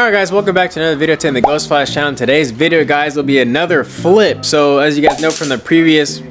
Alright guys, welcome back to another video today on the Ghost Flash channel. Today's video guys will be another flip. So as you guys know from the previous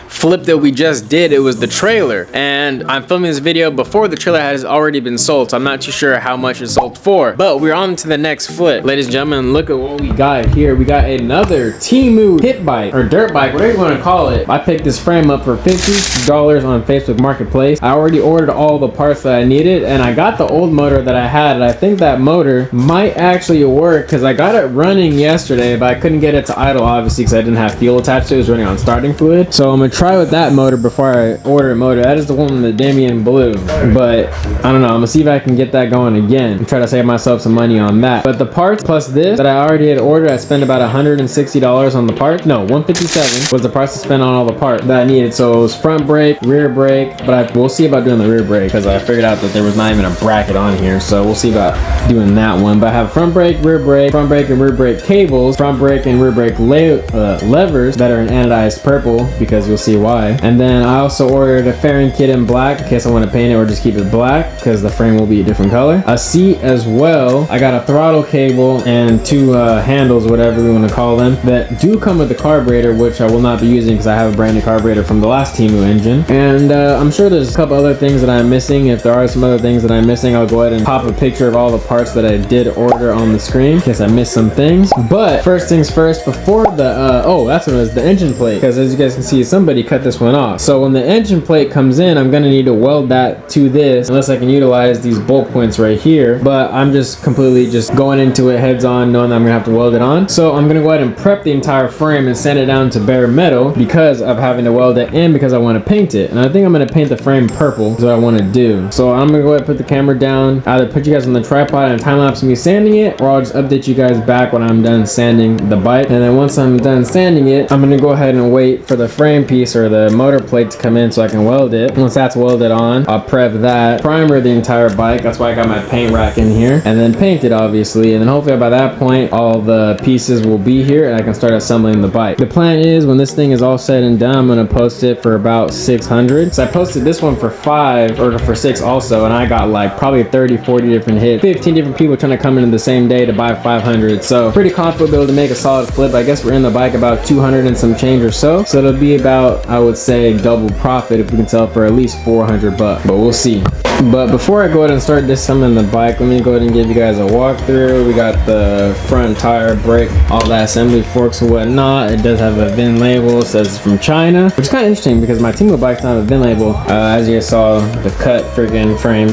flip that we just did, it was the trailer, and I'm filming this video before the trailer has already been sold, so I'm not too sure how much it sold for, but we're on to the next flip. Ladies and gentlemen, look at what we got here. We got another Temu PitBike or dirt bike, whatever you want to call it. I picked this frame up for $50 on Facebook Marketplace. I already ordered all the parts that I needed, and I got the old motor that I had, and I think that motor might actually work because I got it running yesterday, but I couldn't get it to idle obviously because I didn't have fuel attached to it. It was running on starting fluid. So I'm gonna try with that motor before I order a motor. That is the one in the Damien blue, but I don't know, I'm gonna see if I can get that going again and try to save myself some money on that. But the parts plus this that I already had ordered, I spent about $160 on the part. No, $157 was the price to spend on all the parts that I needed. So it was front brake, rear brake, but we'll see about doing the rear brake because I figured out that there was not even a bracket on here, so we'll see about doing that one. But I have front brake and rear brake cables, front brake and rear brake levers that are in anodized purple because you'll see why. And then I also ordered a fairing kit in black in case I want to paint it or just keep it black because the frame will be a different color. A seat as well. I got a throttle cable and two handles, whatever we want to call them, that do come with the carburetor, which I will not be using because I have a brand new carburetor from the last Temu engine. And I'm sure there's a couple other things that I'm missing. If there are some other things that I'm missing, I'll go ahead and pop a picture of all the parts that I did order on the screen in case I missed some things. But first things first, before the oh, that's what it was, the engine plate, because as you guys can see, somebody cut this one off. So when the engine plate comes in, I'm gonna need to weld that to this unless I can utilize these bolt points right here, but I'm just completely just going into it heads on knowing that I'm gonna have to weld it on. So I'm gonna go ahead and prep the entire frame and sand it down to bare metal because of having to weld it in because I want to paint it, and I think I'm gonna paint the frame purple is what I want to do. So I'm gonna go ahead and put the camera down, either put you guys on the tripod and time lapse me sanding it, or I'll just update you guys back when I'm done sanding the bike. And then once I'm done sanding it, I'm gonna go ahead and wait for the frame piece or the motor plate to come in so I can weld it. Once that's welded on, I'll prep that, primer the entire bike, that's why I got my paint rack in here, and then paint it obviously. And then hopefully by that point all the pieces will be here and I can start assembling the bike. The plan is when this thing is all said and done, I'm gonna post it for about 600. So I posted this one for 5 or for 6 also, and I got like probably 30-40 different hits, 15 different people trying to come in the same day to buy 500. So pretty confident we'll be able to make a solid flip. I guess we're in the bike about 200 and some change or so, so it'll be about, I would say, double profit if we can sell for at least 400 bucks, but we'll see. But before I go ahead and start disassembling the bike, let me go ahead and give you guys a walkthrough. We got the front tire, brake, all that assembly, forks and whatnot. It does have a VIN label, it says it's from China, which is kind of interesting because my Temu bike's not a VIN label. As you guys saw, the cut freaking frame.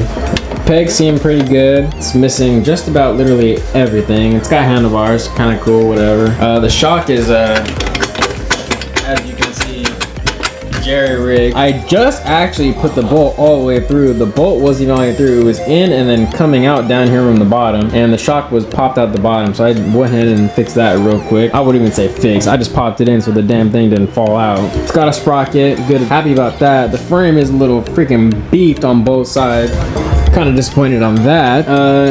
Pegs seem pretty good. It's missing just about literally everything. It's got handlebars, kind of cool, whatever. The shock is, as you can see, jerry rig. I just actually put the bolt all the way through. The bolt wasn't even all the way through. It was in and then coming out down here from the bottom, and the shock was popped out the bottom. So I went ahead and fixed that real quick. I wouldn't even say fix. I just popped it in so the damn thing didn't fall out. It's got a sprocket. Good. Happy about that. The frame is a little freaking beefed on both sides. Kind of disappointed on that.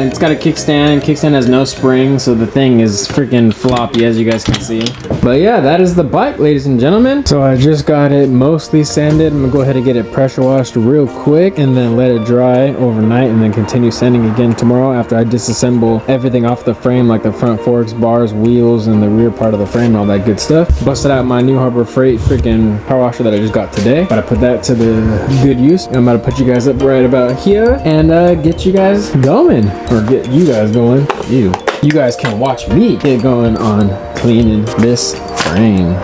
It's got a kickstand. Kickstand has no spring, so the thing is freaking floppy, as you guys can see. But yeah, that is the bike, ladies and gentlemen. So I just got it mostly sanded. I'm gonna go ahead and get it pressure washed real quick and then let it dry overnight and then continue sanding again tomorrow after I disassemble everything off the frame, like the front forks, bars, wheels, and the rear part of the frame and all that good stuff. Busted out my new Harbor Freight freaking power washer that I just got today. Gotta put that to the good use. I'm about to put you guys up right about here and get you guys going, or get you guys going. You guys can watch me get going on cleaning this frame.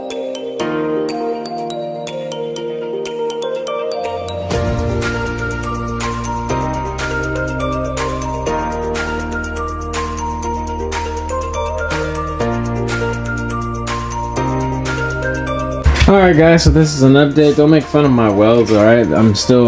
Alright guys, so this is an update. Don't make fun of my welds, alright? I'm still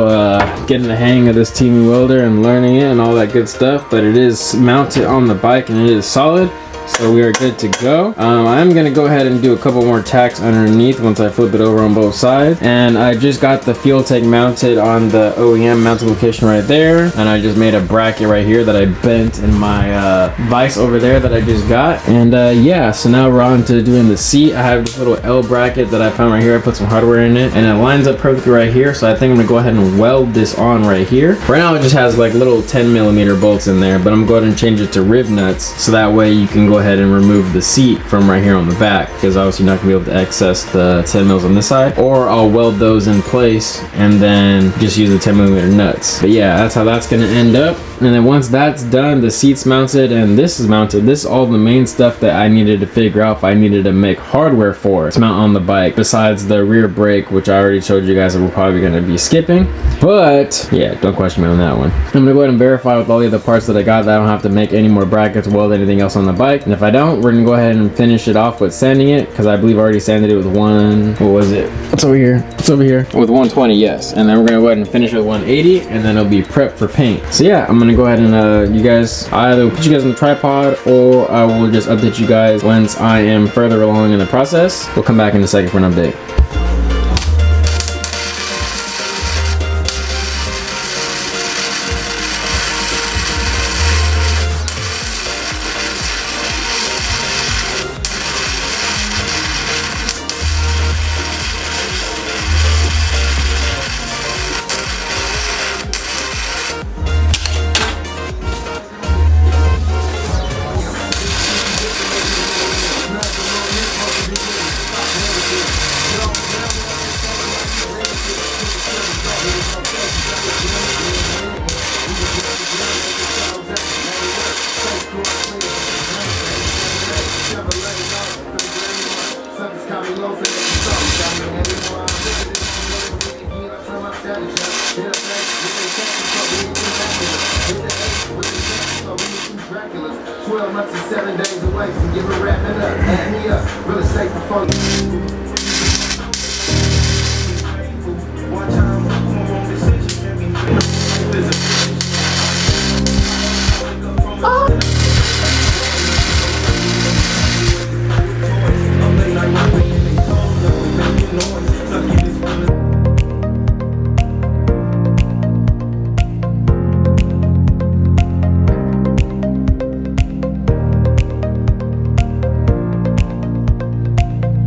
getting the hang of this Temu welder and learning it and all that good stuff, but it is mounted on the bike and it is solid. So we are good to go. I'm gonna go ahead and do a couple more tacks underneath once I flip it over on both sides. And I just got the fuel tank mounted on the OEM mounted location right there. And I just made a bracket right here that I bent in my vise over there that I just got. And yeah, so now we're on to doing the seat. I have this little L bracket that I found right here. I put some hardware in it and it lines up perfectly right here. So I think I'm gonna go ahead and weld this on right here. Right now it just has like little 10mm bolts in there, but I'm going to change it to rib nuts so that way you can go ahead and remove the seat from right here on the back, because obviously you're not gonna be able to access the 10 mils on this side. Or I'll weld those in place and then just use the 10mm nuts. But yeah, that's how that's gonna end up. And then once that's done, the seat's mounted and this is mounted. This is all the main stuff that I needed to figure out if I needed to make hardware for to mount on the bike, besides the rear brake, which I already showed you guys that we're probably gonna be skipping. But yeah, don't question me on that one. I'm gonna go ahead and verify with all the other parts that I got that I don't have to make any more brackets, weld anything else on the bike. And if I don't, we're gonna go ahead and finish it off with sanding it, because I believe I already sanded it with what was it? What's over here? What's over here? With 120, yes. And then we're gonna go ahead and finish with 180, and then it'll be prepped for paint. So yeah, I'm gonna go ahead and you guys, I either put you guys on the tripod or I will just update you guys once I am further along in the process. We'll come back in a second for an update.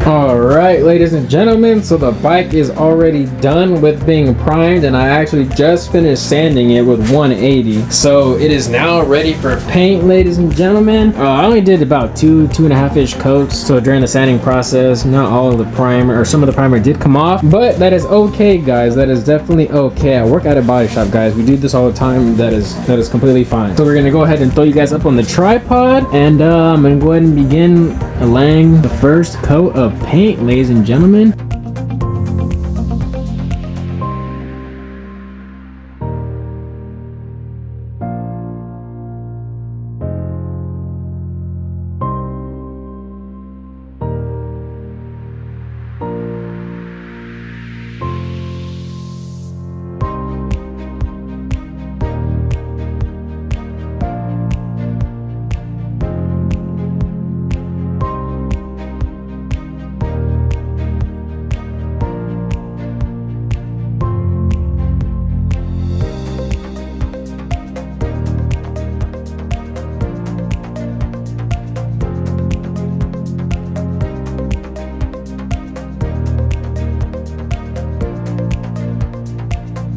Alright, ladies and gentlemen, so the bike is already done with being primed, and I actually just finished sanding it with 180. So it is now ready for paint, ladies and gentlemen. I only did about two and a half inch coats, so during the sanding process, not all of the primer, or some of the primer did come off, but that is okay, guys. That is definitely okay. I work at a body shop, guys. We do this all the time. That is completely fine. So we're gonna go ahead and throw you guys up on the tripod, and I'm gonna go ahead and begin laying the first coat of paint, ladies and gentlemen.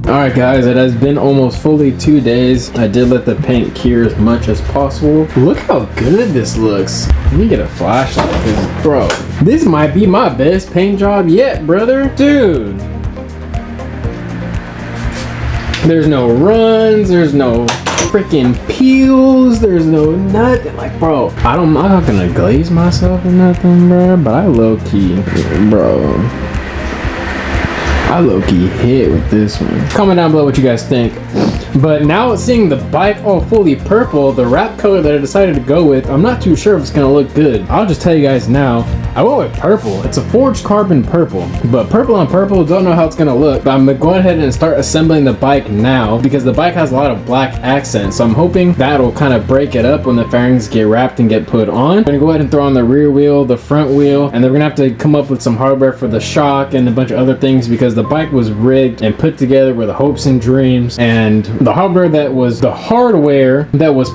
Alright guys, it has been almost fully 2 days. I did let the paint cure as much as possible. Look how good this looks. Let me get a flashlight, because bro, this might be my best paint job yet, brother. Dude. There's no runs, there's no freaking peels, there's no nothing. Like, bro, I'm not gonna glaze myself or nothing, bro, but I low-key, bro, I low-key hit with this one. Comment down below what you guys think. But now seeing the bike all fully purple, the wrap color that I decided to go with, I'm not too sure if it's gonna look good. I'll just tell you guys now, I went with purple. It's a forged carbon purple, but purple on purple, don't know how it's gonna look. But I'm gonna go ahead and start assembling the bike now because the bike has a lot of black accents. So I'm hoping that'll kind of break it up when the fairings get wrapped and get put on. I'm gonna go ahead and throw on the rear wheel, the front wheel, and then we're gonna have to come up with some hardware for the shock and a bunch of other things because the bike was rigged and put together with hopes and dreams, and the hardware that was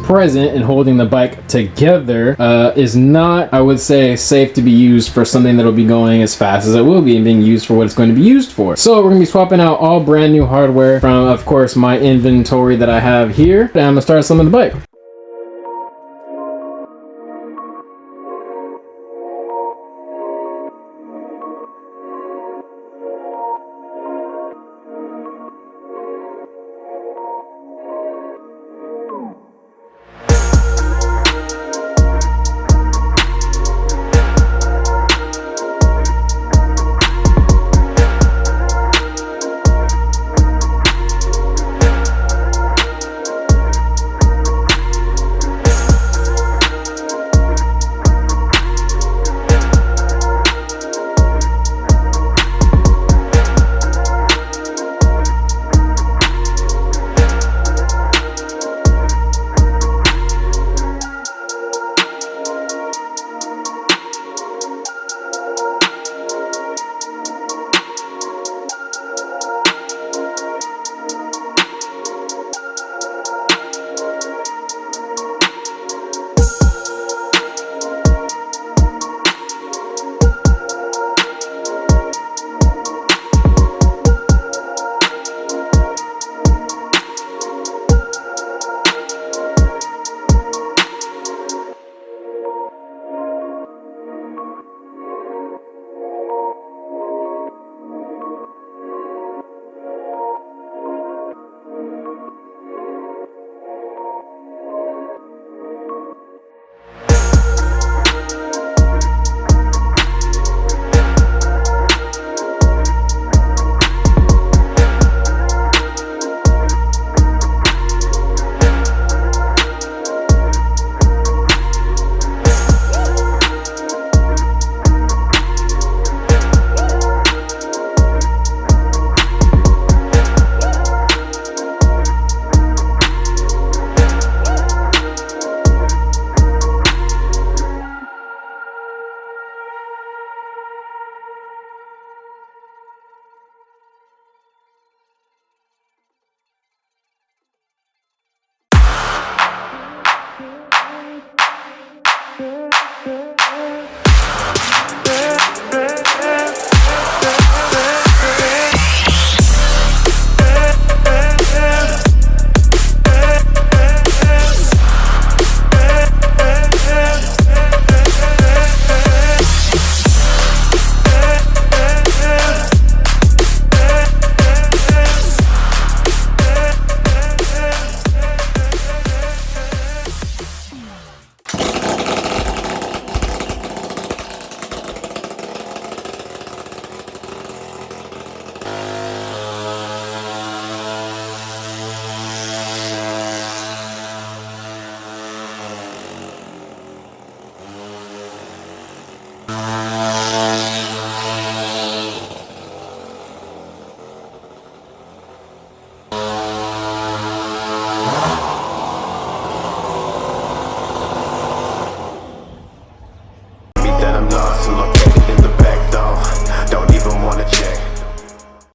present in holding the bike together is not, I would say, safe to be used for something that'll be going as fast as it will be and being used for what it's going to be used for. So we're gonna be swapping out all brand new hardware from, of course, my inventory that I have here, and I'm gonna start assembling the bike.